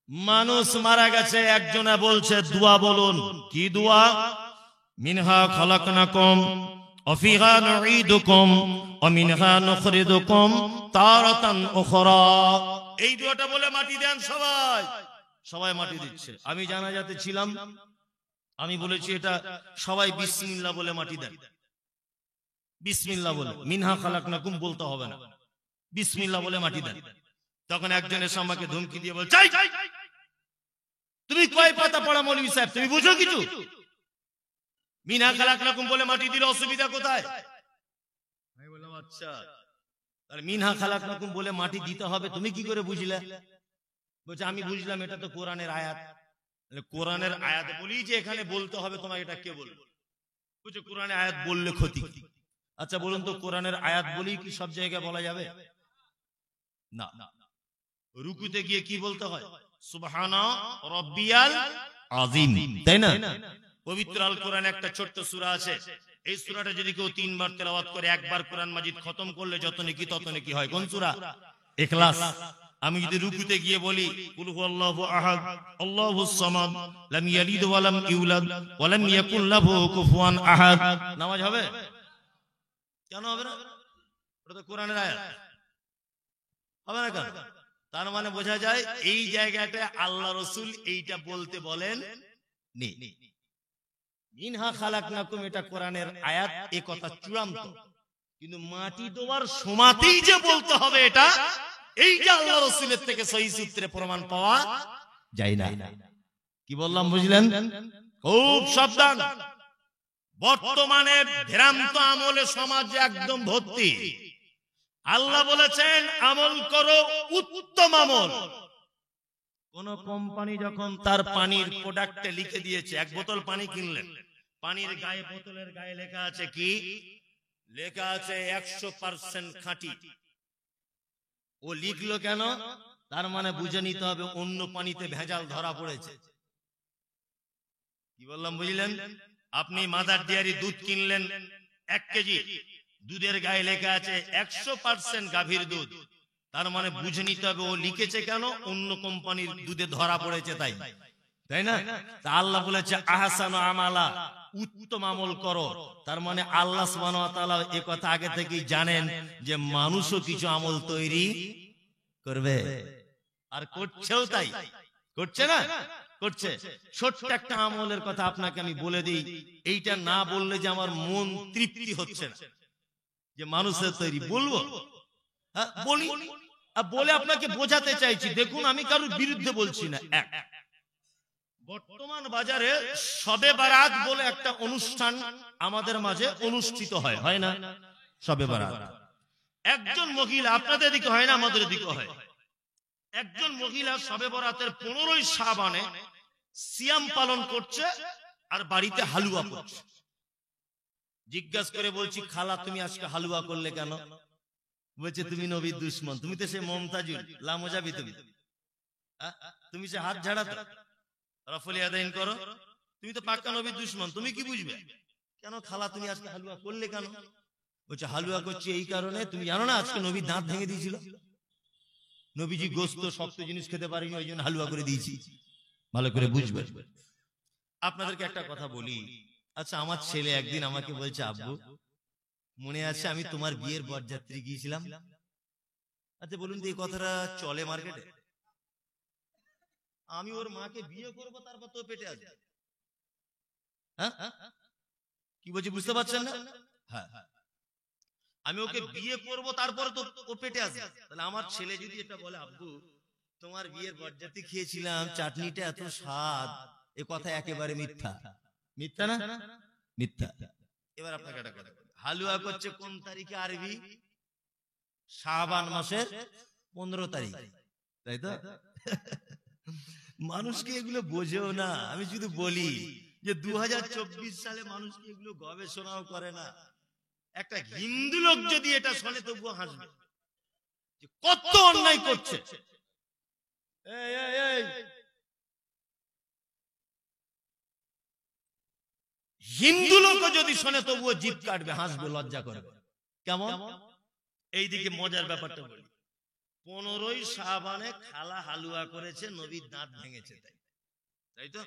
মানুষ মারা গেছে, একজনে বলছে দোয়া বলুন। কি দোয়া? মিনহা খালাকনাকুম ওয়া ফিহা নুঈদুকুম ওয়া মিনহা নুখরিজুকুম তারাতান উখরা। এই দোয়াটা বলে মাটি দেন সবাই। সবাই মাটি দিচ্ছে। আমি জানাজাতে ছিলাম, আমি বলেছি এটা সবাই বিসমিল্লাহ বলে মাটি দেন। বিসমিল্লাহ বলে, মিনহা খালাকনাকুম বলতে হবে না, বিসমিল্লাহ বলে মাটি দেন। তখন একজন এসে আমাকে ধমকি দিয়ে বলছে, তুমি কয় পাতা পড়া মৌলভী সাহেব, তুমি বুঝো কিছু? মিনহা খালাকনাকুম বলে মাটি দিলে অসুবিধা কোথায়? আমি বললাম আচ্ছা, তাহলে মিনহা খালাকনাকুম বলে মাটি দিতে হবে তুমি কি করে বুঝলে? বলছে আমি বুঝলাম এটা তো কোরআনের আয়াত। কোরআনের আয়াত বলি যে এখানে বলতে হবে, তোমাকে এটা কে বলবে? বলছে কোরআনের আয়াত বললে ক্ষতি। আচ্ছা বলুন তো, কোরআনের আয়াত বলি কি সব জায়গায় বলা যাবে? না। রুকুতে গিয়ে কি বলতে হয়? সুবহানা রাব্বিয়াল আযীম, তাই না? পবিত্র আল কোরআনে একটা ছোট্ট সূরা আছে, এই সূরাটা যদি কেউ 3 বার তেলাওয়াত করে, একবার কোরআন মাজিদ খতম করলে যত নেকি তত নেকি হয়। কোন সূরা? ইখলাস। আমি যদি রুকুতে গিয়ে বলি কুল হুয়াল্লাহু আহাদ আল্লাহুস সামাদ লাম ইয়ালিদ ওয়া লাম ইউলাদ ওয়া লাম ইয়াকুল লাহু কুফুয়ান আহাদ, নামাজ হবে? কেন হবে না? ওটা তো কোরআনের আয়াত, হবে না কেন? তার মানে বোঝা যায় এই জায়গাটা আল্লাহ রাসূল এইটা বলতে বলেন নি। মিনহা খালাকনাকুম এটা কোরআনের আয়াত, এই কথা চূড়ান্ত। কিন্তু মাটি দেওয়ার সময়তেই যে বলতে হবে এটা, এইটা আল্লাহ রাসূলের থেকে সহিহ সূত্রে প্রমাণ পাওয়া যায় না। কি বললাম বুঝলেন? খুব সাবধান। বর্তমানে ভ্রান্ত আমলে সমাজ একদম ভর্তি। আল্লাহ বলেছেন আমল করো, উত্তম আমল। কোন কোম্পানি যখন তার পানির প্রোডাক্টে লিখে দিয়েছে, এক বোতল পানি কিনলেন, পানির গায়ে, বোতলের গায়ে লেখা আছে কি? লেখা আছে 100% খাঁটি। ও লিখলো কেন? তার মানে বুঝে নিতে হবে অন্য পানিতে ভেজাল ধরা পড়েছে। কি বললাম বুঝলেন? আপনি মাদার ডেয়ারি দুধ কিনলেন 1 কেজি, দুধের গায়ে লেখা আছে 100% গাভীর দুধ, তার মানে বুঝে নিতে হবে ও লিখেছে কেন? অন্য কোম্পানির দুধে ধরা পড়েছে তাই, তাই না? তা আল্লাহ বলেছে আহসানু আমালা, উত্তম আমল করো। তার মানে আল্লাহ সুবহানাহু ওয়া তাআলা এই কথা আগে থেকেই জানেন যে মানুষও কিছু আমল তৈরি করবে, আর করছেও। তাই করছে না? করছে। ছোট্ট একটা আমলের কথা আপনাকে আমি বলে দিই, এইটা না বললে যে আমার মন তৃপ্তি হচ্ছে না যে মানুষের তৈরি। বলবো? হ্যাঁ বলি। বলে আপনাকে বোঝাতে চাইছি, দেখুন আমি কারোর বিরুদ্ধে বলছি না। এক, বর্তমান বাজারে শবে বারাত বলে একটা অনুষ্ঠান আমাদের মাঝে অনুষ্ঠিত হয়, হয় না? শবে বারাত। একজন মহিলা, আপনাদের দিকে হয় না, আমাদের দিকে হয়, একজন মহিলা শবে বরাতের 15ই শাবানে সিয়াম পালন করছে আর বাড়িতে হালুয়া করছে। জিজ্ঞাসা করে বলছি, খালা তুমি আজকে হালুয়া করলে কেন? বলছে তুমি নবীর দুশমন, তুমি তো সে মমতাজুল লামোজাবি, তুমি সে হাত ঝাড়া তো রফল ইয়াদাইন করো, তুমি তো পাক্কা নবীর দুশমন, তুমি কি বুঝবে? কেন খালা তুমি আজকে হালুয়া করলে কেন? বলছে হালুয়া করছি এই কারণে, তুমি জানো না আজকে নবীর দাঁত ভেঙে দিয়েছিল, নবীজি গোস্ত শক্ত জিনিস খেতে পারেনি, ওই জন্য হালুয়া করে দিয়েছি। ভালো করে বুঝবে। আপনাদেরকে একটা কথা বলি, আচ্ছা আমার ছেলে একদিন আমাকে বলছে, আব্বু মনে আছে আমি তোমার বিয়ের বরযাত্রী গিয়েছিলাম? আচ্ছা বলুন তো এই কথাটা চলে মার্কেটে? আমি ওর মাকে বিয়ে করবো, তারপর তো পেটে আসবে। হ্যাঁ কি বলছি বুঝতে পারছেন না? হ্যাঁ, আমি ওকে বিয়ে করব তারপর তো ও পেটে আসবে। তাহলে আমার ছেলে যদি এটা বলে, আব্বু তোমার বিয়ের বরযাত্রী খেয়েছিলাম, চাটনিটা এত স্বাদ, এ কথা একেবারে মিথ্যা। মিথ্যা না? মিথ্যা। এবার আপনাকে একটা কথা, হালুয়া করছে কোন তারিখে? আরবি শাবান মাসের 15 তারিখ, তাই তো? মানুষকে এগুলো বোঝেও না। আমি শুধু বলি যে 2024 সালে মানুষকে এগুলো গবেষণাও করে না। একটা হিন্দু লোক যদি এটা শোনে তবুও হাসবে যে কত অন্যায় করছে। হিন্দু লোক যদি শোনে তবুও জিভ কাটবে, হাসবে, লজ্জা করবে। কেমন? এইদিকে মজার ব্যাপারটা বলি, 15ই শাবানে খালা হালুয়া করেছে, নবীর দাঁত ভেঙেছে, তাই তো?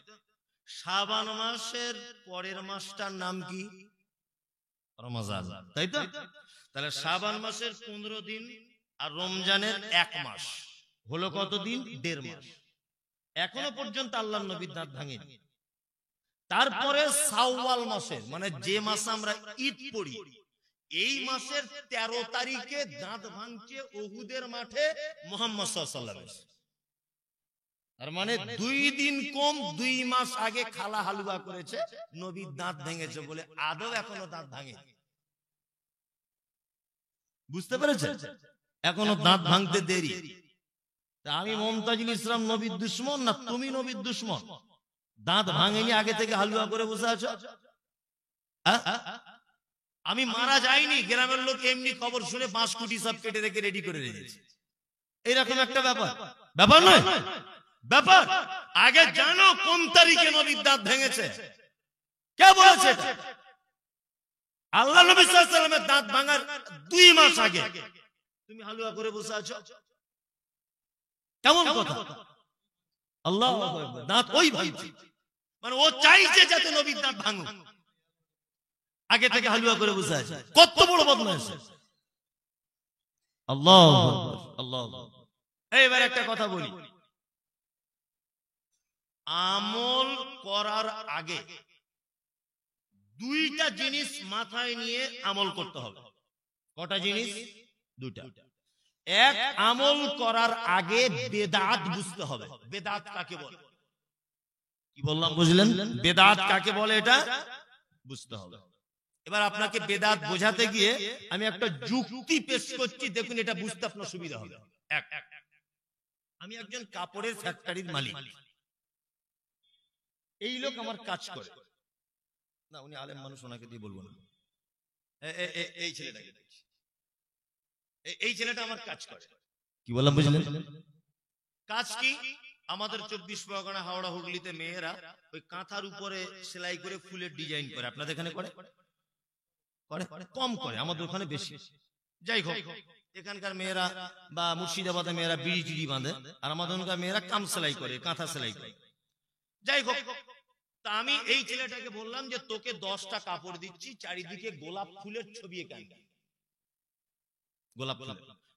শাবান মাসের পরের মাসটার নাম কি? রমজান, তাই তো? তাহলে শাবান মাসের 15 দিন আর রমজানের 1 মাস হলো কত দিন? 1.5 মাস। এখনো পর্যন্ত আল্লাহর নবীর দাঁত ভাঙেনি। তারপরে শাওয়াল মাসের, মানে যে মাসে আমরা ঈদ পড়ি, এই মাসের 13 তারিখে দাঁত ভাঙছে উহুদের মাঠে মুহাম্মদ সাল্লাল্লাহু আলাইহি ওয়াসাল্লাম। তার মানে 2 দিন কম 2 মাস আগে খালা হালুয়া করেছে, নবীর দাঁত ভেঙেছে বলে আদৌ এখনো দাঁত ভাঙেনি। বুঝতে পেরেছেন? এখনো দাঁত ভাঙতে দেরি। তা আমি মুমতাজুল ইসলাম নবীর দুশমন না তুমি নবীর দুশমন? দাঁত ভাঙেনি, আগে থেকে হালুয়া করে বসে আছো। আমি মারা যাইনি, গ্রামের লোক এমনি খবর শুনে 5 কোটি সব কেটে রেখে রেডি করে রেখেছে, এরকম একটা ব্যাপার। ব্যাপার নয়, ব্যাপার। আগে জানো কোন তারিখে নবীর দাঁত ভেঙেছে, কে বলেছে? আল্লাহ নবী সাল্লাল্লাহু আলাইহি ওয়াসাল্লামের দাঁত ভাঙার 2 মাস আগে তুমি হালুয়া করে বসে আছো, কেমন কথা? আল্লাহু আকবার। দাঁত ওই ভাঙছে, মানে ও চাইছে যাতে নবীর দাঁত ভাঙুক, আগে থেকে হালুয়া করে বসে আছে। কত বড় বদমাশ! আল্লাহু আকবার, আল্লাহু আকবার। এইবার একটা কথা বলি, আমল করার আগে 2টা জিনিস মাথায় নিয়ে আমল করতে হবে। কটা জিনিস? 2টা। এক, আমল করার আগে বেদাত বুঝতে হবে। বেদাত কাকে বলে? কি বললাম বুঝলেন? বেদাত কাকে বলে এটা বুঝতে হবে। এবার আপনাকে বেদাত বোঝাতে গিয়ে আমি একটা যুক্তি পেশ করছি, দেখুন এটা বুঝতে আপনার সুবিধা হবে। এক, আমি একজন কাপড়ের ফ্যাক্টরির মালিক, এই লোক আমার কাজ করে না, উনি আলেম মানুষ, ওনাকে দিয়ে বলবো না। এই ছেলেটাকে, এই ছেলেটা আমার কাজ করে। কি বললাম বুঝলেন? কাজ কি? আমাদের 24 পরগনা হাওড়া হুগলিতে মেয়েরা ওই কাঁথার উপরে সেলাই করে ফুলের ডিজাইন করে। আপনাদের এখানে করে? কম করে, আমাদের ওখানে বেশি। যাই হোক, এখানকার মেয়েরা বা মুর্শিদাবাদের মেয়েরা বিড়ি টিড়ি বাঁধে, আর আমাদের ওখানকার মেয়েরা কাম সেলাই করে, কাঁথা সেলাই করে। যাই হোক, তা আমি এই ছেলেটাকে বললাম যে তোকে 10টা কাপড় দিচ্ছি, চারিদিকে গোলাপ ফুলের ছবি এঁকে, গোলাপ ফুল,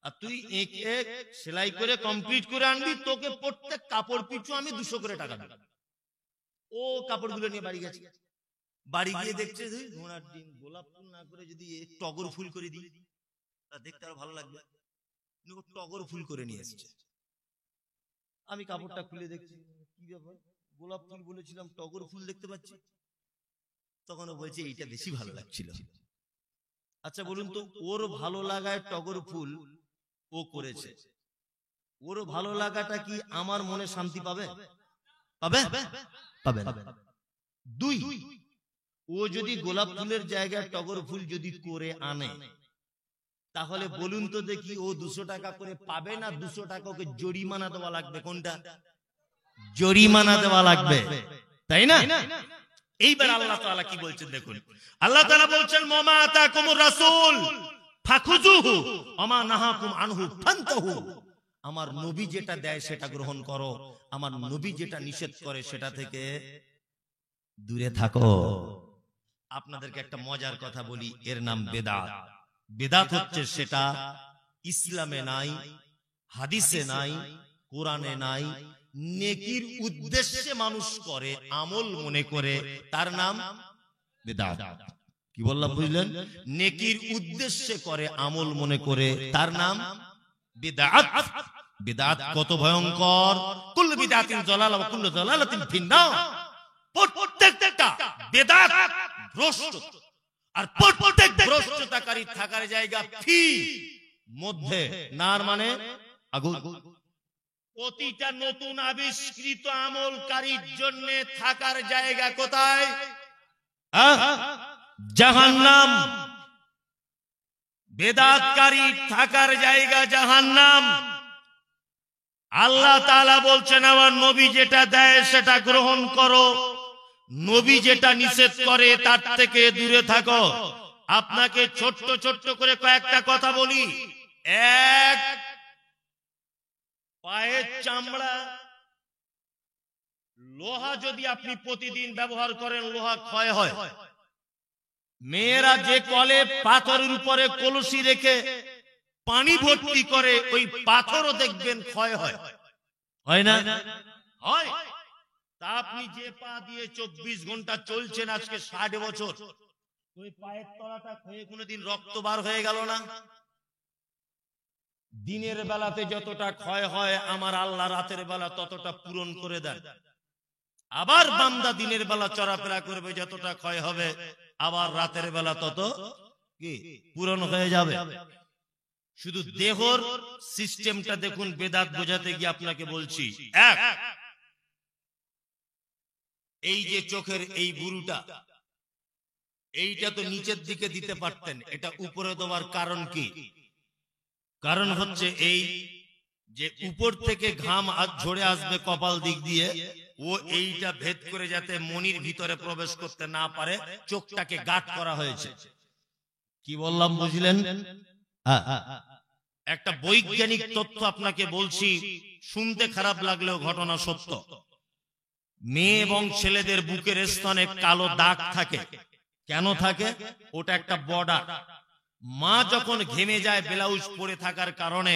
আর তুই এঁকে সেলাই করে কমপ্লিট করে আনবি, তোকে প্রত্যেক কাপড় পিছু আমি 200 করে টাকা দেব। ও কাপড়গুলো নিয়ে বাড়ি গেছে, বাড়ি গিয়ে দেখছে ঘোড়ার ডিম, গোলাপ ফুল না করে যদি টগর ফুল করে দিই তা দেখতে আরো ভালো লাগবে, টগর ফুল করে নিয়ে এসেছে। আমি কাপড়টা খুলে দেখছি, কি ব্যাপার, গোলাপ ফুল বলেছিলাম, টগর ফুল দেখতে পাচ্ছি। তখন ও বলছে এইটা বেশি ভালো লাগছিল। আচ্ছা বলুন তো, ওর ভালো লাগায় টগর ফুল ও করেছে, ওর ভালো লাগাটা কি আমার মনে শান্তি পাবে? পাবে? পাবে না। 2, ও যদি গোলাপ ফুলের জায়গায় টগর ফুল যদি করে আনে, তাহলে বলুন তো দেখি ও 200 টাকা করে পাবে না 200 টাকা ওকে জরিমানা দেওয়া লাগবে? কোনটা? জরিমানা দেওয়া লাগবে, তাই না? এইবার আল্লাহ তাআলা কি বলছেন দেখুন। আল্লাহ তাআলা বলছেন, মামা আতাকুমুর রাসূল ফাখুযুহু ওমা নাহাকুম আনহু ফান্তাহু। আমার নবী যেটা দেয় সেটা গ্রহণ করো, আমার নবী যেটা নিষেধ করে সেটা থেকে দূরে থাকো। আপনাদেরকে একটা মজার কথা বলি, এর নাম বেদাত। বেদাত হচ্ছে সেটা ইসলামে নাই, হাদিসে নাই, কোরআনে নাই, নেকির উদ্দেশ্যে মানুষ করে, আমল মনে করে, তার নাম বেদাত। কি বললাম বুঝলেন? নেকির উদ্দেশ্যে করে, আমল মনে করে, তার নাম বিদআত। বিদআত কত ভয়ঙ্কর! কুল্লু বিদআতিন যালালা ওয়া কুল্লু যালালাতিন ফিন্নার। প্রত্যেকটা বিদআত ভ্রষ্ট, আর প্রত্যেক ভ্রষ্টতাকারী থাকার জায়গা ফি মধ্যে, নার মানে আগুন। প্রতিটা নতুন আবিষ্কৃত আমলকারীর জন্য থাকার জায়গা কোথায়? জাহান্নাম। বেদাতকারী থাকার জায়গা জাহান্নাম। আল্লাহ তাআলা বলছেন, আমার নবী যেটা দেয় সেটা গ্রহণ করো, নবী যেটা নিষেধ করে তার থেকে দূরে থাকো। আপনাকে ছোট্ট ছোট্ট করে কয়েকটা কথা বলি। এক, পায়ের চামড়া, লোহা যদি আপনি প্রতিদিন ব্যবহার করেন লোহা ক্ষয় হয়। মেয়েরা যে কলে পাথরের উপরে কলসি রেখে পানি ভর্তি করে ওই পাথরও দেখবেন ক্ষয় হয়, হয় না? হয়। তা আপনি যে পা দিয়ে 24 ঘন্টা চলছেন আজকে 60 বছর, ওই পায়ের তলাটা ক্ষয়ে কোনোদিন রক্ত বার হয়ে গেল না? দিনের বেলাতে যতটা ক্ষয় হয় আমার আল্লাহ রাতের বেলা ততটা পূরণ করে দেন। আবার বান্দা দিনের বেলা চলাফেরা করবে, যতটা ক্ষয় হবে আবার রাতের বেলা তত কি পূরণ হয়ে যাবে। শুধু দেহর সিস্টেমটা দেখুন, বেদাত বোঝাতে গিয়ে আপনাকে বলছি। এক, এই যে চোখের এই বুরুটা, এইটা তো নিচের দিকে দিতে পারতেন, এটা উপরে দেওয়ার কারণ কি? কারণ হচ্ছে এই যে উপর থেকে ঘাম ঝরে আসবে কপাল দিক দিয়ে, ও এইটা ভেদ করে যাতে মনির ভিতরে প্রবেশ করতে না পারে চোখটাকে গাঢ় করা হয়েছে। কি বললাম বুঝলেন? একটা বৈজ্ঞানিক তথ্য আপনাকে বলছি, শুনতে খারাপ লাগলেও ঘটনা সত্য। মেয়ে এবং ছেলেদের বুকের স্থানে কালো দাগ থাকে। কেন থাকে? ওটা একটা বর্ডার। মা যখন ঘেমে যায় ব্লাউজ পরে থাকার কারণে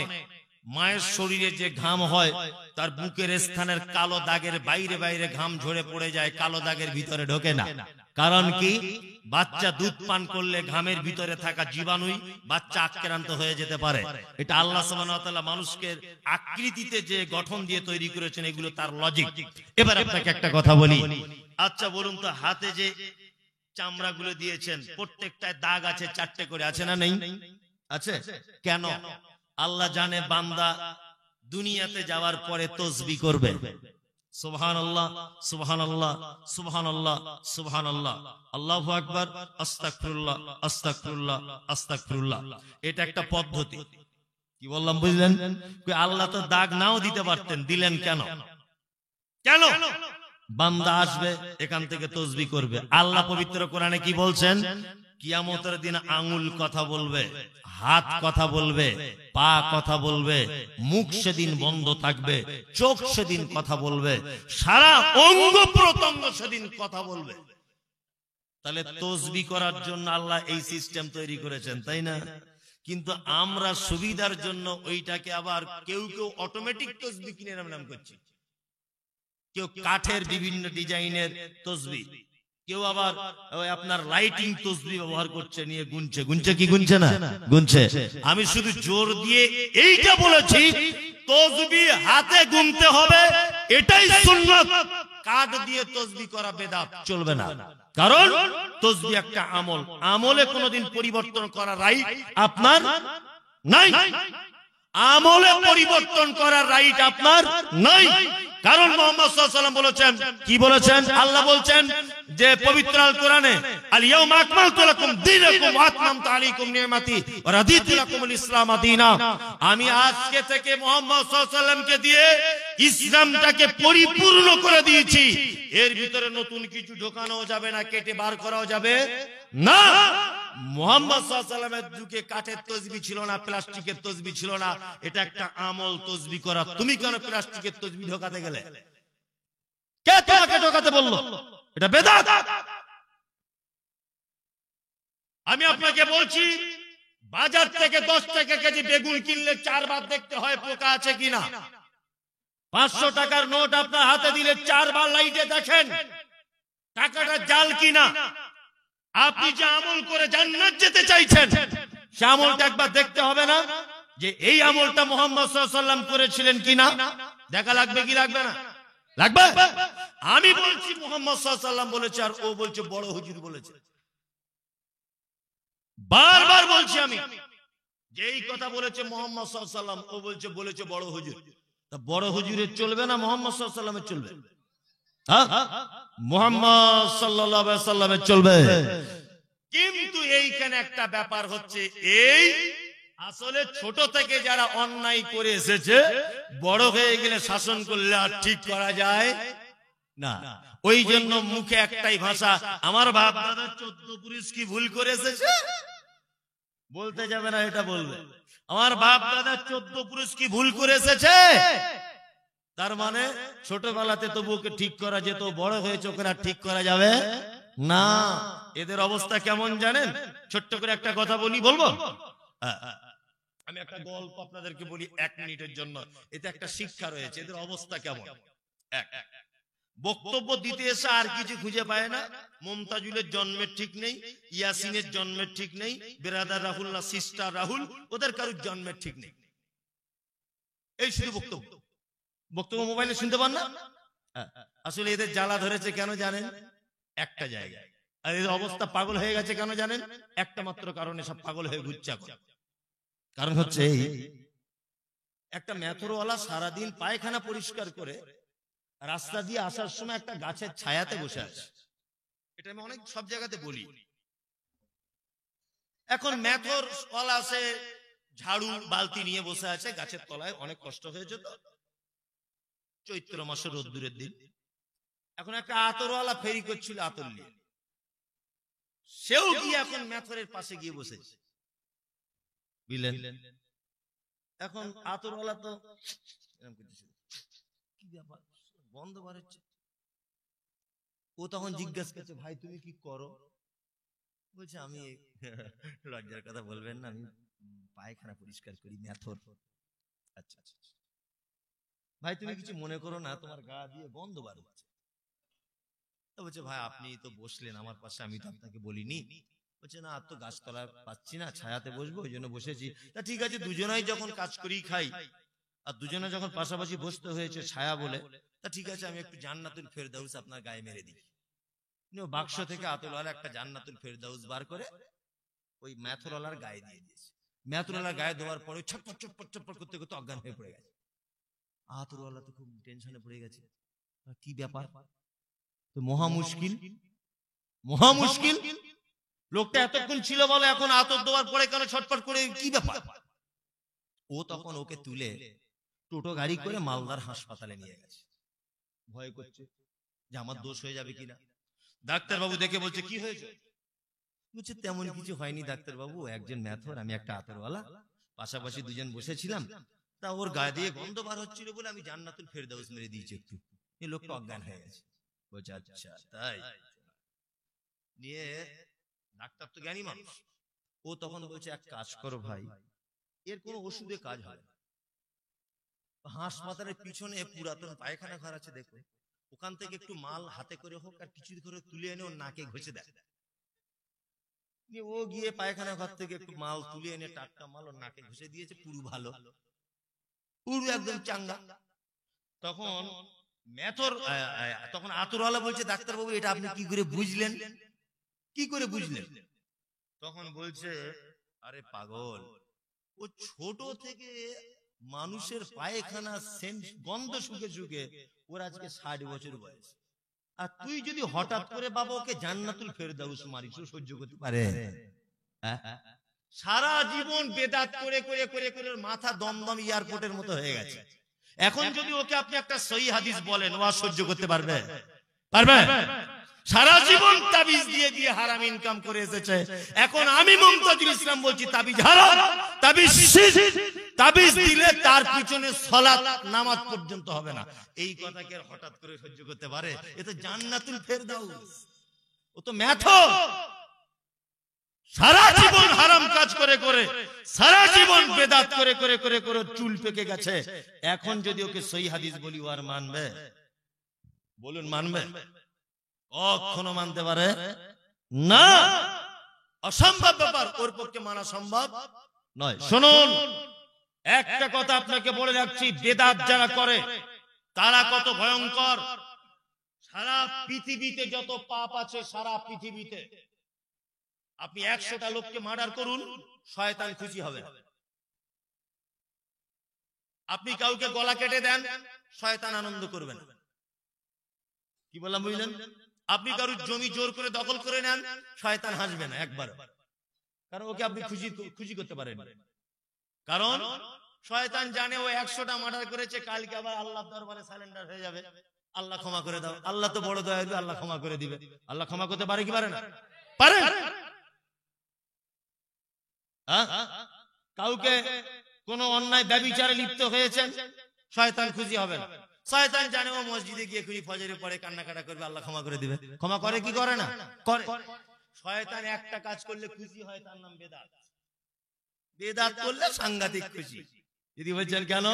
মায়ের শরীরে যে ঘাম হয় তার বুকের স্থানের কালো দাগের বাইরে বাইরে ঘাম ঝরে পড়ে যায়, কালো দাগের ভিতরে ঢোকে না। কারণ কি? বাচ্চা দুধ পান করলে ঘামের ভিতরে থাকা জীবাণুই বাচ্চা আক্রান্ত হয়ে যেতে পারে। এটা আল্লাহ সুবহানাহু ওয়া তাআলা মানুষকে আকৃতিতে যে গঠন দিয়ে তৈরি করেছেন, এগুলো তার লজিক। এবার আপনাকে একটা কথা বলি। আচ্ছা বলুন তো, হাতে যে চামড়াগুলো দিয়েছেন প্রত্যেকটায় দাগ আছে, 4টে করে, আছে না নেই? আছে। কেন? আল্লাহ জানে বান্দা দুনিয়াতে যাওয়ার পরে তাসবিহ করবে, সুবহানাল্লাহ সুবহানাল্লাহ সুবহানাল্লাহ সুবহানাল্লাহ, আল্লাহু আকবার, আস্তাগফিরুল্লাহ আস্তাগফিরুল্লাহ আস্তাগফিরুল্লাহ। এটা একটা পদ্ধতি। কি বললাম বুঝলেন? আল্লাহ তো দাগ নাও দিতে পারতেন, দিলেন কেন? কেন? বান্দা আসবে এখান থেকে তাসবিহ করবে। আল্লাহ পবিত্র কোরআনে কি বলছেন? কিয়ামতের দিন আঙ্গুল কথা বলবে, হাত কথা বলবে, পা কথা বলবে, মুখ সেদিন বন্ধ থাকবে, চোখ সেদিন কথা বলবে, সারা অঙ্গ প্রত্যঙ্গ সেদিন কথা বলবে। তাহলে তাসবিহ করার জন্য আল্লাহ এই সিস্টেম তৈরি করেছেন, তাই না? কিন্তু আমরা সুবিধার জন্য ওইটাকে আবার কেউ কেউ অটোমেটিক তাসবিহ কিনে নাম করছি, কেউ কাঠের বিভিন্ন ডিজাইনের তাসবিহ, কেউ আবার আপনার লাইটিং তাসবিহ ব্যবহার করছে, নিয়ে গুনছে। গুনছে কি গুনছে না? গুনছে। আমি শুধু জোর দিয়ে এইটা বলেছি, তাসবিহ হাতে গুনতে হবে, এটাই সুন্নাত। কাঠ দিয়ে তাসবিহ করা বেদাত, চলবে না। কারণ তাসবিহ একটা আমল, আমলে কোনোদিন পরিবর্তন করা রাইট আপনার নাই। আমলে পরিবর্তন করার রাইট আপনার নাই। কারণ মুহাম্মদ সাল্লাল্লাহু আলাইহি ওয়াসাল্লাম বলেছেন, কি বলেছেন? আল্লাহ বলছেন যে পবিত্র আল কোরআনে, আল ইয়াউমা আকমালতু লাকুম দীনাকুম ওয়া আতমামতু আলাইকুম নি'মাতি ওয়া রাদিতু লাকুমুল ইসলাম দীনা। আমি আজকে থেকে মুহাম্মদ সাল্লাল্লাহু আলাইহি ওয়াসাল্লামকে দিয়ে ইসলামটাকে পরিপূর্ণ করে দিয়েছি। এর ভিতরে নতুন কিছু ঢোকানো যাবে না, কেটে বার করাও যাবে না। মুহাম্মদ সাল্লাল্লাহু আলাইহি ওয়াসাল্লামের যুগে কাঠের তাসবিহ ছিল না, প্লাস্টিকের তাসবিহ ছিল না। এটা একটা আমল তাসবিহ করা। তুমি কেন প্লাস্টিকের তাসবিহ ঢোকাতে গেলে? কে তোমাকে ঢোকাতে বললো? এটা বেদাত। আমি আপনাকে বলছি, বাজার থেকে 10 টাকা কেজি বেগুন কিনলে 4 বার দেখতে হয় পোকা আছে কিনা। 500 টাকার নোট আপনার হাতে দিলে 4 বার লাইটে দেখেন টাকাটা জাল কিনা। আপনি যে আমল করে জান্নাত যেতে চাইছেন, সে আমলটা একবার দেখতে হবে না যে এই আমলটা মুহাম্মদ সাল্লাল্লাহু আলাইহি ওয়াসাল্লাম করেছিলেন কিনা? দেখা লাগবে কি লাগবে না? লাগবে। আমি বলছি মুহাম্মদ সাল্লাল্লাহু আলাইহি ওয়াসাল্লাম বলেছে, আর ও বলছে বড় হুজুর বলেছে। বারবার বলছি আমি, যে এই কথা বলেছে মুহাম্মদ সাল্লাল্লাহু আলাইহি ওয়াসাল্লাম, ও বলেছে বড় হুজুর। তা বড় হুজুরের চলবে না মুহাম্মদ সাল্লাল্লাহু আলাইহি ওয়াসাল্লামের চলবে? মুহাম্মদ সাল্লাল্লাহু আলাইহি ওয়াসাল্লামের চলবে। কিন্তু এইখানে একটা ব্যাপার হচ্ছে, এই আসলে ছোট থেকে যারা অন্যায় করে এসেছে, বড় হয়ে গেলে শাসন করলে আর ঠিক করা যায় না। ওই জন্য মুখে একটাই ভাষা, আমার বাপ দাদা 14 পুরুষ কি ভুল করে এসেছে, বলতে যাবে না, এটা বলবে আমার বাপ দাদা 14 পুরুষ কি ভুল করে এসেছে, তার মানে ছোটবেলাতে তবু ওকে ঠিক করা যেত, বড় হয়েছে ওকে আর ঠিক করা যাবে না। এদের অবস্থা কেমন জানেন? ছোট্ট করে একটা কথা বলবো। আমি একটা গল্প আপনাদেরকে বলি 1 মিনিটের জন্য, এতে একটা শিক্ষা রয়েছে। এদের অবস্থা কেমন? বক্তব্য দিতে এসে আর কিছু খুঁজে পায় না। মমতাজুলের জন্মের ঠিক নেই, ইয়াসিনের জন্মের ঠিক নেই, বেরাদার রাহুল না সিস্টার রাহুল, ওদের কারোর জন্মের ঠিক নেই। এই শুধু বক্তব্য বক্তব্য মোবাইলে শুনতে পান না? আসলে এদের জ্বালা ধরেছে কেন জানেন? একটা জায়গায়। আর এদের অবস্থা পাগল হয়ে গেছে কেন জানেন? একটা মাত্র কারণে সব পাগল হয়ে ঘুরছে। কারণ হচ্ছে এই, একটা মেথরওয়ালা সারাদিন পায়খানা পরিষ্কার করে রাস্তা দিয়ে আসার সময় একটা গাছের ছায়াতে বসে আছে। এটা আমি অনেক সব জায়গাতে বলি। এখন মেথরওয়ালা সে ঝাড়ু বালতি নিয়ে বসে আছে গাছের তলায়, অনেক কষ্ট হয়েছে তো, চৈত্র মাসের রোদ্দুরের দিন। এখন একটা আতরওয়ালা ফেরি করছিল আতর নিয়ে, সেও গিয়ে এখন মেথরের পাশে গিয়ে বসেছে, বুঝলেন? এখন আতরওয়ালা তো কি ব্যাপার, বন্ধ বাড়ছে। ও তখন জিজ্ঞাসা করছে, ভাই তুমি কি করো? বলছে আমি লজ্জার কথা বলবেন না, আমি পায়খানা পরিষ্কার করি, মেথর। আচ্ছা আচ্ছা ভাই তুমি কিছু মনে করো না, তোমার গা দিয়ে গন্ধ বার হচ্ছে। তো বলছে ভাই আপনি তো বসলেন আমার পাশে, আমি তো আপনাকে বলিনি। বলছে না, আর তো গাছতলা পাচ্ছি না, ছায়াতে বসবো ওই জন্য বসেছি। তা ঠিক আছে, দুজনাই যখন কাজ করি খাই আর দুজনে যখন পাশাপাশি বসতে হয়েছে ছায়া বলে, তা ঠিক আছে আমি একটু জান্নাতুল ফেরদাউস আপনার গায়ে মেরে দিই। বাক্স থেকে আতরওয়ালা একটা জান্নাতুল ফেরদাউস বার করে ওই মেথরওয়ালার গায়ে দিয়ে দিয়েছে। মেথরওয়ালার গায়ে দেওয়ার পরে ছটপট ছটপট ছটপট করতে করতে অজ্ঞান হয়ে পড়ে গেছে। আতরওয়ালা তো খুব টেনশনে পড়ে গেছে, কি ব্যাপার? তো মহা মুশকিল, মহা মুশকিল। লোকটা এতক্ষণ ছিল বলে এখন আতর দেওয়ার পরে কেন ছটপট করে, কি ব্যাপার? ও তখন ওকে তুলে টোটো গাড়ি করে মালদার হাসপাতালে নিয়ে গেছে। ভয় করছে যে আমার দোষ হয়ে যাবে কিনা। ডাক্তার বাবু দেখে বলছে কি হয়েছে? বলছে তেমন কিছু হয়নি ডাক্তার বাবু, একজন মেথর আমি একটা আতরওয়ালা, পাশাপাশি দুজন বসেছিলাম, তা ওর গায়ে দিয়ে গন্ধ বার হচ্ছিল বলে আমি জান্নাতুল ফেরদাউস মেরে দিয়েছি একটু, এই লোকটা অজ্ঞান হয়ে গেছে। বলছে আচ্ছা তাই। নিয়ে ডাক্তার তো জ্ঞানী মানুষ, ও তখন বলছে এক কাজ করো ভাই, এর কোনো ওষুধে কাজ হয় না। হাসপাতালের পিছনে পুরাতন পায়খানা ঘর আছে, দেখো ওখান থেকে একটু মাল হাতে করে হোক আর কিছু করে তুলে এনে ওর নাকে ঘষে দেয়। ও গিয়ে পায়খানা ঘর থেকে একটু মাল তুলে এনে টাটকা মাল ওর নাকে ঘষে দিয়েছে, পুরো ভালো, পুরো একদম চাঙ্গা। তখন মেথর তখন আতরওয়ালা বলছে ডাক্তার বাবু এটা আপনি কি করে বুঝলেন, কি করে বুঝলেন? তখন বলছে আরে পাগল, ও ছোট থেকে মানুষের পায়খানা সেন্ট গন্ধ শুকে শুকে ওর আজকে 60 বছর বয়স, আর তুই যদি হঠাৎ করে বাবা ওকে জান্নাতুল ফেরদাউস মারিস, ও সহ্য করতে পারে? সারা জীবন বেদাত করে করে করে করে মাথা দমদম এয়ারপোর্টের মতো হয়ে গেছে। এখন যদি ওকে আপনি একটা সহিহ হাদিস বলেন, ও সহ্য করতে পারবে? পারবে? সারা জীবন তাবিজ দিয়ে দিয়ে হারাম ইনকাম করে এসেছে। এখন আমি মুমতাজুল ইসলাম বলছি তাবিজ হারাম, তাবিজ শিরক, তাবিজ দিলে তার পিছনে সালাত নামাজ পর্যন্ত হবে না। এই কথাকে হঠাৎ করে সহ্য করতে পারে? এ তো জান্নাতুল ফেরদাউস, ও তো মেথর। সারা জীবন হারাম কাজ করে করে, সারা জীবন বেদাত করে করে করে করে চুল পেকে গেছে। এখন যদি ওকে সহিহ হাদিস বলি, ও আর মানবে? বলুন মানবে? কখনো মানতে পারে না, অসম্ভব ব্যাপার, ওর পক্ষে মানা সম্ভব নয়। শুনুন একটা কথা আপনাকে বলে রাখছি, বেদাত যারা করে তারা কত ভয়ঙ্কর। সারা পৃথিবীতে যত পাপ আছে, সারা পৃথিবীতে আপনি 100টা লোককে মার্ডার করুন, শয়তান খুশি হবে। আপনি কাউকে গলা কেটে দেন, শয়তান আনন্দ করবে না। কি বললাম বুঝলেন? আপনি কারোর জমি জোর করে দখল করে নেন, শয়তান হাসবে না একবার, কারণ ওকে আপনি খুশি করতে পারেন। কারণ শয়তান জানে ও 100টা মার্ডার করেছে, কালকে আবার আল্লাহর দরবারে সারেন্ডার হয়ে যাবে, আল্লাহ ক্ষমা করে দাও, আল্লাহ তো বড় দয়ালু, আল্লাহ ক্ষমা করে দিবে। আল্লাহ ক্ষমা করতে পারে কি পারে না? পারে। কাউকে কোন অন্যায় ব্যভিচারে লিপ্ত হয়েছেন, শয়তান খুশি হবে না। শয়তান জানে ও মসজিদে গিয়ে খুশি ফজরে পরে কান্নাকাটা করবে, আল্লাহ ক্ষমা করে দিবে। ক্ষমা করে কি করে না? করে। শয়তান একটা কাজ করলে খুশি হয়, তার নাম বেদাত। বেদাত করলে সাংঘাতিক খুশি। যদি বলছেন কেন?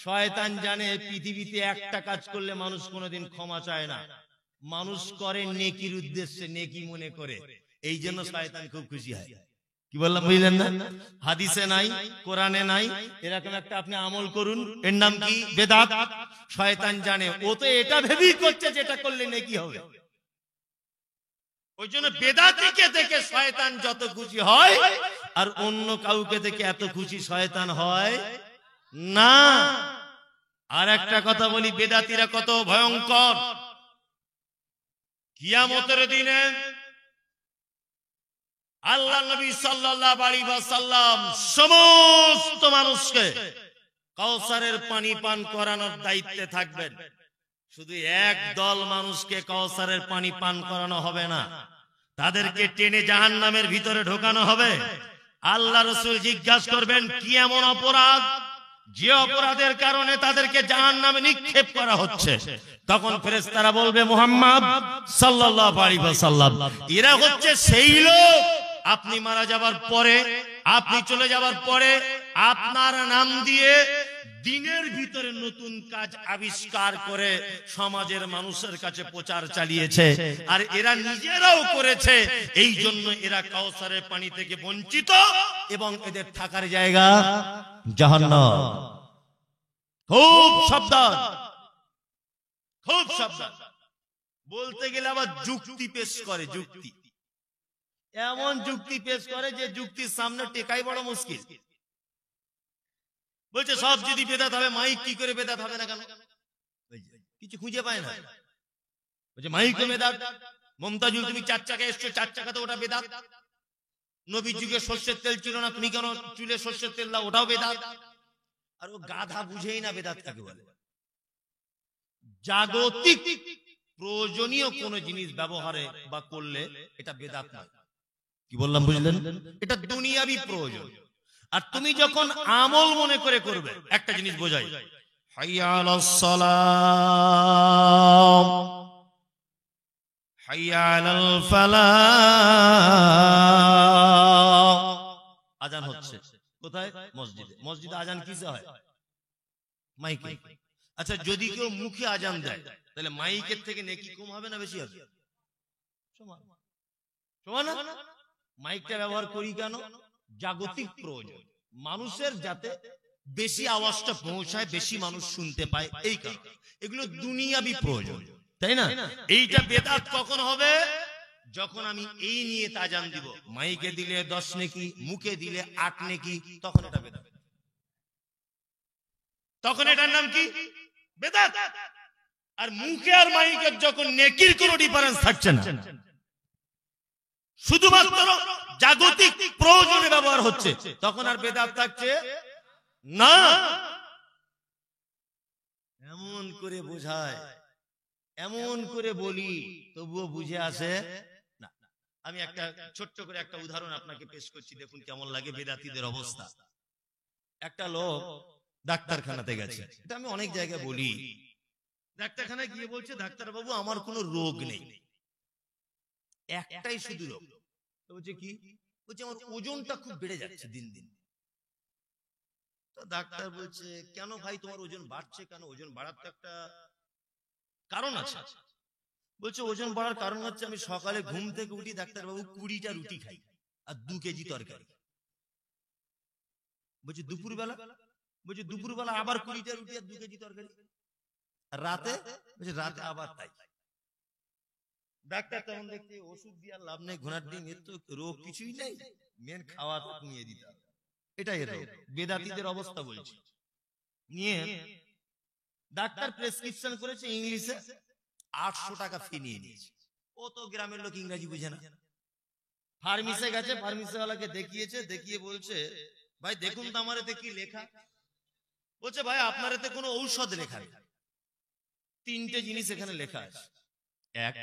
শয়তান জানে পৃথিবীতে একটা কাজ করলে মানুষ কোনোদিন ক্ষমা চায় না, মানুষ করে নেকির উদ্দেশ্যে, নেকি মনে করে, এই জন্য শয়তান খুব খুশি হয়। কি বললাম বুঝলেন না? হাদিসে নাই, কোরআনে নাই, এরকম একটা আপনি আমল করুন, এর নাম কি? বেদাত। শয়তান জানে ও তো এটা ভেবেই করছে যেটা করলে নেকি হবে, ওই জন্য বেদাতিকে দেখে শয়তান যত খুশি হয় আর অন্য কাউকে দেখে এত খুশি শয়তান হয় না। আর একটা কথা বলি, বেদাতিরা কত ভয়ঙ্কর। কিয়ামতের দিনে আল্লাহ নবী সাল্লাল্লাহু আলাইহি ওয়াসাল্লাম সমস্ত মানুষকে কাউসারের পানি পান করানোর দায়িত্বে থাকবেন। শুধু এক দল মানুষকে কাউসারের পানি পান করানো হবে না, তাদেরকে টেনে জাহান্নামের ভিতরে ঢোকানো হবে। আল্লাহ রাসূল জিজ্ঞাসা করবেন কি এমন অপরাধ যে অপরাধের কারণে তাদেরকে জাহান্নামে নিক্ষেপ করা হচ্ছে? তখন ফেরেশতারা বলবে মুহাম্মদ সাল্লাল্লাহু আলাইহি ওয়াসাল্লাম, এরা হচ্ছে সেই লোক আপনি মারা যাবার পরে, আপনি চলে যাবার পরে আপনার নাম দিয়ে দিনের ভিতরে নতুন কাজ আবিষ্কার করে সমাজের মানুষের কাছে প্রচার চালিয়েছে, আর এরা নিজেরাও করেছে। এই জন্য এরা কাউসারের পানি থেকে বঞ্চিত এবং এদের থাকার জায়গা জাহান্নাম। খুব সাবধান, খুব সাবধান। বলতে গেলে আবার যুক্তি পেশ করে, যুক্তি এমন যুক্তি পেশ করে যে যুক্তির সামনে টেকাই বড় মুশকিল। বলছে সব যদি বেদাত হবে, মাইক কি করে বেদাত হবে না কেন? কিছু খুঁজে পায় না। বলছে মাইক তো বেদাত। মমতাজুল তুমি 4 চাকা এসছো, 4 চাকাতে ওটা বেদাত। নবীর যুগে সরষের তেল ছিল না, তুমি কেন চুলে সরষের তেল দাও, ওটাও বেদাত। আর ও গাধা বুঝেই না বেদাত কাকে বলে। জাগতিক প্রয়োজনীয় কোন জিনিস ব্যবহারে বা করলে এটা বেদাত নয়। কি বললাম বুঝলেন? এটা দুনিয়াবি প্রয়োজন। আর তুমি যখন আমল মনে করে করবে, একটা জিনিস বোঝাই, হাইয়া আলাস সালাম, হাইয়া আলাল ফালাহ। আজান হচ্ছে কোথায়? মসজিদে। মসজিদে আজান কিসে হয়? মাইকে। আচ্ছা যদি কেউ মুখে আজান দেয় তাহলে মাইকের থেকে নেকি কম হবে না বেশি হবে? সমান। সমান না? মাইকটা ব্যবহার করি কেন? জাগতিক প্রয়োজন, মানুষের যাতে বেশি আওয়াজটা পৌঁছায়, বেশি মানুষ শুনতে পায়, এই কারণে। এগুলো দুনিয়াবি প্রয়োজন, তাই না? এইটা বেদাত কখন হবে? যখন আমি এই নিয়ে আজান দিব, মাইকে দিলে 10 নেকি, মুখে দিলে 8 নেকি, তখন এটা বেদাত। তখন এটার নাম কি? বেদাত। আর মুখে আর মাইকের যখন নেকির কোনো ডিফারেন্স থাকছে না, শুধুমাত্র জাগতিক প্রয়োজনে ব্যবহার হচ্ছে, তখন আর বেদাত থাকছে না। এমন করে বোঝায়, এমন করে বলি, তবুও বুঝে আসে না। আমি একটা ছোট্ট করে একটা উদাহরণ আপনাকে পেশ করছি, দেখুন কেমন লাগে বেদাতীদের অবস্থা। একটা লোক ডাক্তারখানাতে গেছে, এটা আমি অনেক জায়গায় বলি। ডাক্তারখানায় গিয়ে বলছে ডাক্তার বাবু আমার কোনো রোগ নেই, একটাই শুধু রোগ। বলছে কি? বলছে আমার ওজনটা খুব বেড়ে যাচ্ছে দিন দিন। তো ডাক্তার বলছে কেন ভাই তোমার ওজন বাড়ছে কেন? ওজন বাড়ার তো একটা কারণ আছে। বলছে ওজন বাড়ার কারণ হচ্ছে আমি সকালে ঘুম থেকে উঠি ডাক্তার বাবু 20টা রুটি খাই আর 2 কেজি তরকারি। বলছে দুপুরবেলা? বলছে দুপুরবেলা আবার 20টা রুটি আর 2 কেজি তরকারি। রাতে? বলছে রাতে আবার তাই। ডাক্তার তখন দেখতে ওষুধ দিয়ে লাভ নেই, ঘোড়ার ডিম, এর তো রোগ কিছুই নেই, মেন খাওয়াটা কমিয়ে দিতে হবে। এটাই রোগ। বেদাতীদের অবস্থা বলছি। নিয়ে ডাক্তার প্রেসক্রিপশন করেছে ইংলিশে, 800 টাকা ফি নিয়ে নিয়েছে। ও তো গ্রামের লোক ইংরেজি বুঝে না। ফার্মেসিতে গেছে, ফার্মেসিওয়ালাকে দেখিয়েছে, দেখিয়ে বলছে ভাই দেখুন তো আমার এতে কি লেখা। বলছে ভাই আপনার এতে কোনো ঔষধ লেখা নেই, 3টে জিনিস এখানে লেখা আছে। এক,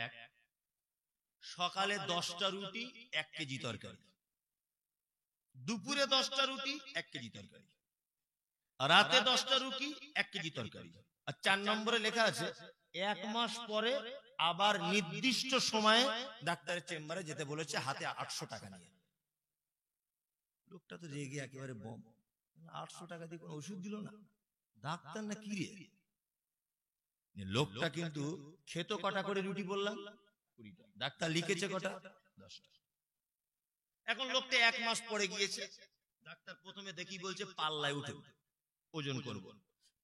সকালে 10টা রুটি 1 কেজি তরকারি। দুপুরে 10টা রুটি 1 কেজি তরকারি, আর রাতে 10টা রুটি 1 কেজি তরকারি। আর 4 নম্বরে লেখা আছে 1 মাস পরে আবার নির্দিষ্ট সময়ে ডাক্তারের চেম্বারে যেতে বলেছে, হাতে 800 টাকা নিয়ে। লোকটা তো রেগে একেবারে বম, 800 টাকা দিয়ে কোনো ওষুধ দিল না, ডাক্তার না কি রে। লোকটা কিন্তু খেতো কটা করে রুটি বললাম, 20টা, ডাক্তার লিখেছে কটা, 10টা। এখন লোকটা 1 মাস পরে গিয়েছে, ডাক্তার প্রথমে দেখি বলছে পাল্লায় উঠে ওজন করব।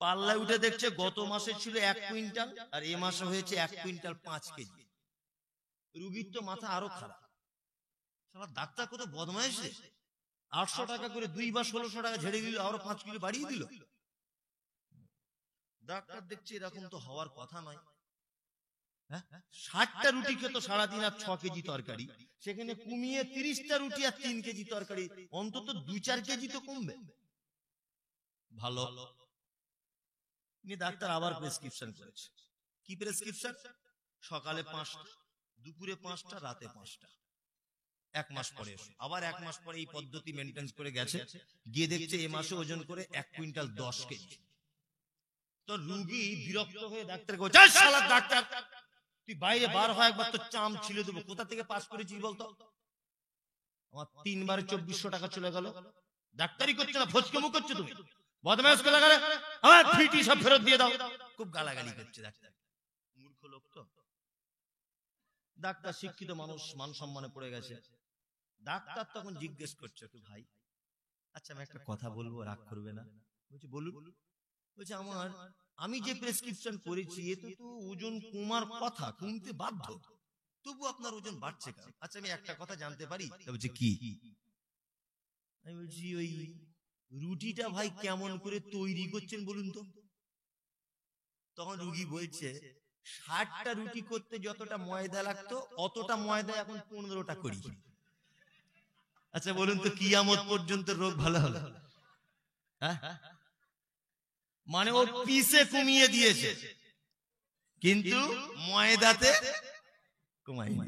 পাল্লায় উঠে দেখছে গত মাসে ছিল 1 কুইন্টাল, আর এই মাসে হয়েছে 1 কুইন্টাল 5 কেজি। রুগীর তো মাথা আরো খারাপ, শালা ডাক্তার কত বদমাইশ রে, 800 টাকা করে 2 বা 1600 টাকা ঝেড়ে দিল, আরো 5 কিলো বাড়িয়ে দিল। ডাক্তার দেখছে এরকম তো হওয়ার কথা নয়। 60টা রুটি খেতো সারাদিন আর 6 কেজি তরকারি, সেখানে কমিয়ে 30টা রুটি আর 3 কেজি তরকারি, অন্তত 2-4 কেজি তো কমবে। ভালো, ডাক্তার আবার প্রেসক্রিপশন করেছে। কি প্রেসক্রিপশন? সকালে 5টা, দুপুরে 5টা, রাতে 5টা। 1 মাস পরে এসো, আবার 1 মাস পরে এই পদ্ধতি মেনটেন করে গেছে, গিয়ে দেখছে এই মাসে ওজন করে 1 কুইন্টাল 10 কেজি। তো রুগী বিরক্ত হয়ে ডাক্তারকে বলছে, শালা ডাক্তার তুই বাইরে বার হয় একবার, তো চাম ছিলে দেবো, কোথা থেকে পাস করেছিস বলতো? আমার 3 বারে 2400 টাকা চলে গেল। ডাক্তারি করছো না, ফচকেমু করছো তুমি, বদমাইশ করে গেলে আমার ফিটি সব ফেরত দিয়ে দাও। খুব গালাগালি করছে ডাক্তার, মূর্খ লোক তো। ডাক্তার শিক্ষিত মানুষ, মান সম্মানে পড়ে গেছে। ডাক্তার তখন জিজ্ঞেস করছে, ভাই আচ্ছা আমি একটা কথা বলবো, রাগ করবে না? বলছে বলুন। বলছে আমি যে প্রেসক্রিপশন করেছি এতে তো ওজন কমার কথা, কমতে বাধ্য, তবু আপনার ওজন বাড়ছে কেন? আচ্ছা আমি একটা কথা জানতে পারি? বলছে কি? আমি বলছি ওই রুটিটা ভাই কেমন করে তৈরি করছেন বলুন তো। তখন রুগী বলছে 60টা রুটি করতে যতটা ময়দা লাগতো অতটা ময়দা এখন 15টা করি। আচ্ছা বলুন তো কিয়ামত পর্যন্ত রোগ ভালো হলো? মানে ও পিসে কমিয়ে দিয়েছে কিন্তু ময়দাতে কমায়নি।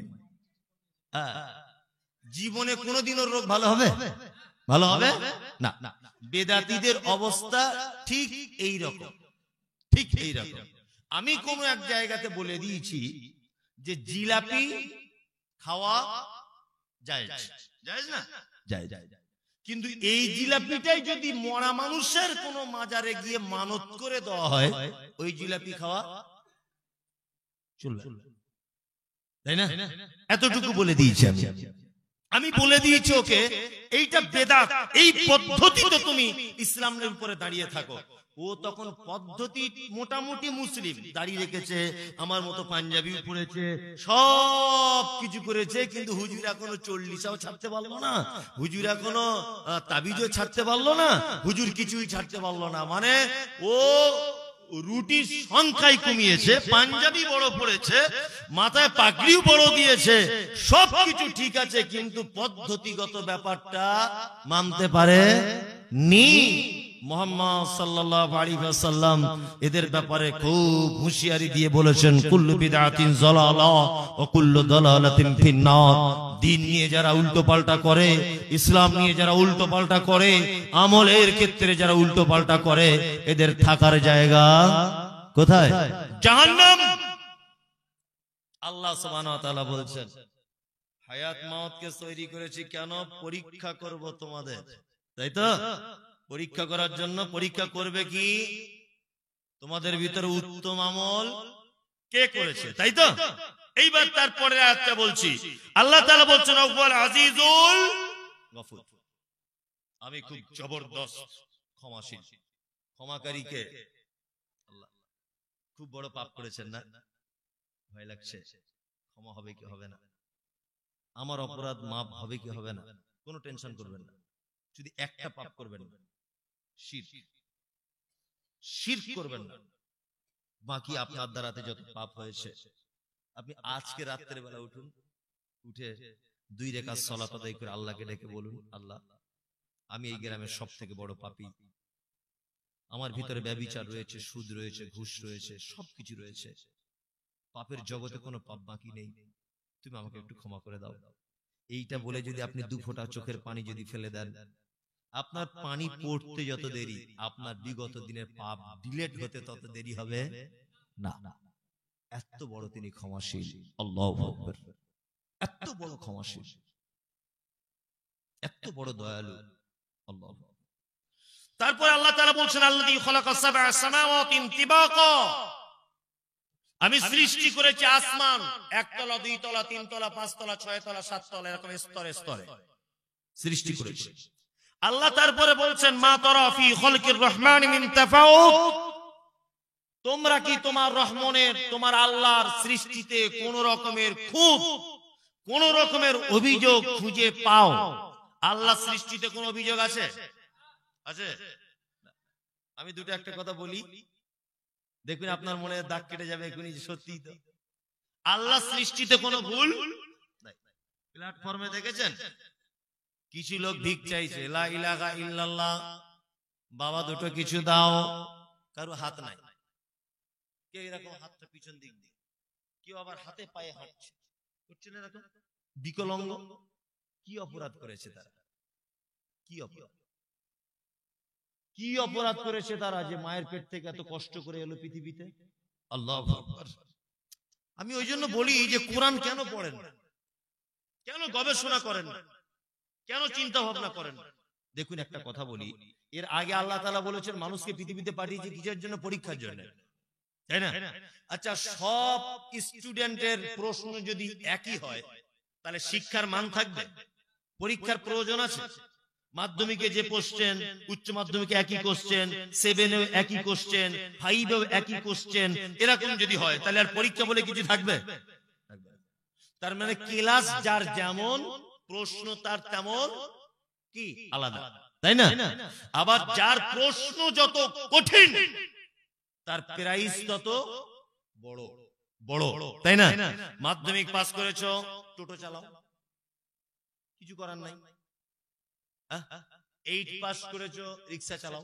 জীবনে কোনোদিন ওর রোগ ভালো হবে? ভালো হবে না। বেদাতীদের অবস্থা ঠিক এই রকম, ঠিক এই রকম। আমি কোন এক জায়গাতে বলে দিয়েছি যে জিলাপি খাওয়া জায়েজ, জায়েজ না? জায়েজ। কিন্তু এই জিলাপিটাই যদি মরা মানুষের কোন মাজারে গিয়ে মানত করে দেওয়া হয়, ওই জিলাপি খাওয়া চলবে, তাই না? এতটুকু বলে দিয়েছি আমি বলে দিয়েছি ওকে এইটা বেদাত, এই পদ্ধতিতে তুমি ইসলামের উপরে দাঁড়িয়ে থাকো। ও তখন পদ্ধতি মোটামুটি মুসলিম, দাঁড়িয়ে রেখেছে, আমার মতো পাঞ্জাবি পরেছে, সব কিছু করেছে, কিন্তু হুজুর এখনো 40টাও ছাড়তে পারলো না, হুজুর এখনো তাবিজও ছাড়তে পারলো না, হুজুর কিছুই ছাড়তে পারলো না। মানে ও রুটি সংখ্যায় কমিয়েছে, পাঞ্জাবি বড় পড়েছে, মাথায় পাগড়িও বড় দিয়েছে, সবকিছু ঠিক আছে, কিন্তু পদ্ধতিগত ব্যাপারটা মানতে পারে নি। মুহাম্মদ সাল্লাল্লাহু আলাইহি ওয়াসাল্লাম এদের ব্যাপারে খুব হুঁশিয়ারি দিয়ে বলেছেন, কুল্লু বিদআতিন যালালাহ ওয়া কুল্লু দালালাতিন ফিন্নার। দিন নিয়ে যারা উল্টো পাল্টা করে, ইসলাম নিয়ে যারা উল্টো পাল্টা করে, আমলের ক্ষেত্রে যারা উল্টো পাল্টা করে, এদের থাকার জায়গা কোথায়? জাহান্নাম। আল্লাহ সুবহানাহু ওয়া তাআলা বলছেন, হায়াত মাউতকে তৈরি করেছি কেন? পরীক্ষা করব তোমাদের, তাই তো? পরীক্ষা করার জন্য। পরীক্ষা করবে কি? তোমাদের ভিতরে উত্তম আমল কে করেছে, তাই তো? এইবার তারপরে আয়াতটা বলছি, আল্লাহ তাআলা বলছেন, ওয়াল আজিজুল গফুর, আমি খুব জবরদস্ত ক্ষমাশীল, ক্ষমাকারীকে। আল্লাহ খুব বড় পাপ করেছেন না? ভয় লাগছে, ক্ষমা হবে কি হবে না? আমার অপরাধ মাপ হবে কি হবে না? কোনো টেনশন করবেন না, যদি একটা পাপ করবেন না, শিরক করবেন না, বাকি আপনার দ্বারাতে যত পাপ হয়েছে, আপনি আজকে রাত্রের বেলা উঠুন, উঠে 2 রাকাত সালাত আদায় করে আল্লাহকে ডেকে বলুন, আল্লাহ আমি এই গ্রামের সব থেকে বড় পাপী, আমার ভিতরে ব্যভিচার রয়েছে, সুদ রয়েছে, ঘুষ রয়েছে, সবকিছু রয়েছে, পাপের জগতে কোনো পাপ বাকি নেই, তুমি আমাকে একটু ক্ষমা করে দাও। এইটা বলে যদি আপনি 2 ফোঁটা চোখের পানি যদি ফেলে দেন, আপনার পানি পড়তে যত দেরি, আপনার বিগত দিনের পাপ ডিলেট হতে তত দেরি হবে না। এত বড় তিনি ক্ষমাশীল, আল্লাহু আকবার। এত বড় ক্ষমাশীল, এত বড় দয়ালু, আল্লাহু আকবার। তারপর আল্লাহ তাআলা বলছেন, আল্লাযী খালাকাস সাবআ সামাওয়াতিন তিবাকা, আমি সৃষ্টি করেছি আসমান 1 তলা 2 তলা 3 তলা 5 তলা 6 তলা 7 তলা, এরকম স্তরে স্তরে সৃষ্টি করেছি। আল্লাহ তারপরে বলছেন, মা তারা ফি খালকির রহমান মিন তাফাউত, তোমরা কি তোমার রহমানের, তোমার আল্লাহর সৃষ্টিতে কোন রকমের খুব, কোন রকমের অভিযোগ খুঁজে পাও? আল্লাহ সৃষ্টিতে কোন অভিযোগ আছে? আছে? আমি দুটো একটা কথা বলি, দেখুন আপনার মনে দাগ কেটে যাবে এখনই, সত্যি তো। আল্লাহ সৃষ্টিতে কোনো ভুল নাই। প্ল্যাটফর্মে দেখেছেন কিছু লোক ভিক চাইছে, লা ইলাহা ইল্লাল্লাহ, বাবা দুটো কিছু দাও, কারো হাত নাই, কেউ এরকম হাতটা পিছন দিক দিয়ে, কেউ আবার হাতে পায়ে হাঁটছে, করছে না এরকম বিকলাঙ্গ। কি অপরাধ করেছে তারা? কি অপরাধ, কি অপরাধ করেছে তারা যে মায়ের পেট থেকে এত কষ্ট করে এলো পৃথিবীতে? আল্লাহু আকবার। আমি ওই জন্য বলি যে কোরআন কেন পড়েন না, কেন গবেষণা করেন না, কেন চিন্তা ভাবনা করেন না? দেখুন একটা কথা বলি, এর আগে আল্লাহ তাআলা বলেছেন মানুষকে পৃথিবীতে পাঠিয়েছে কিসের জন্য? পরীক্ষার জন্য, তাই না? আচ্ছা, সব স্টুডেন্টের প্রশ্ন যদি একই হয় তাহলে শিক্ষার মান থাকবে? পরীক্ষার প্রয়োজন আছে? মাধ্যমিকে যে কোশ্চেন, উচ্চ মাধ্যমিকে একই কোশ্চেন, 7এও একই কোশ্চেন, 5এও একই কোশ্চেন, এরকম যদি হয় তাহলে আর পরীক্ষা বলে কিছু থাকবে? তার মানে ক্লাস যার যেমন, প্রশ্ন তার তেমন কি আলাদা, তাই না? আবার যার প্রশ্ন যত কঠিন তার প্রাইস তত বড় বড়, তাই না? মাধ্যমিক পাস করেছো, টোটো চালাও, কিছু করার নাই। 8 পাস করেছো, রিক্সা চালাও,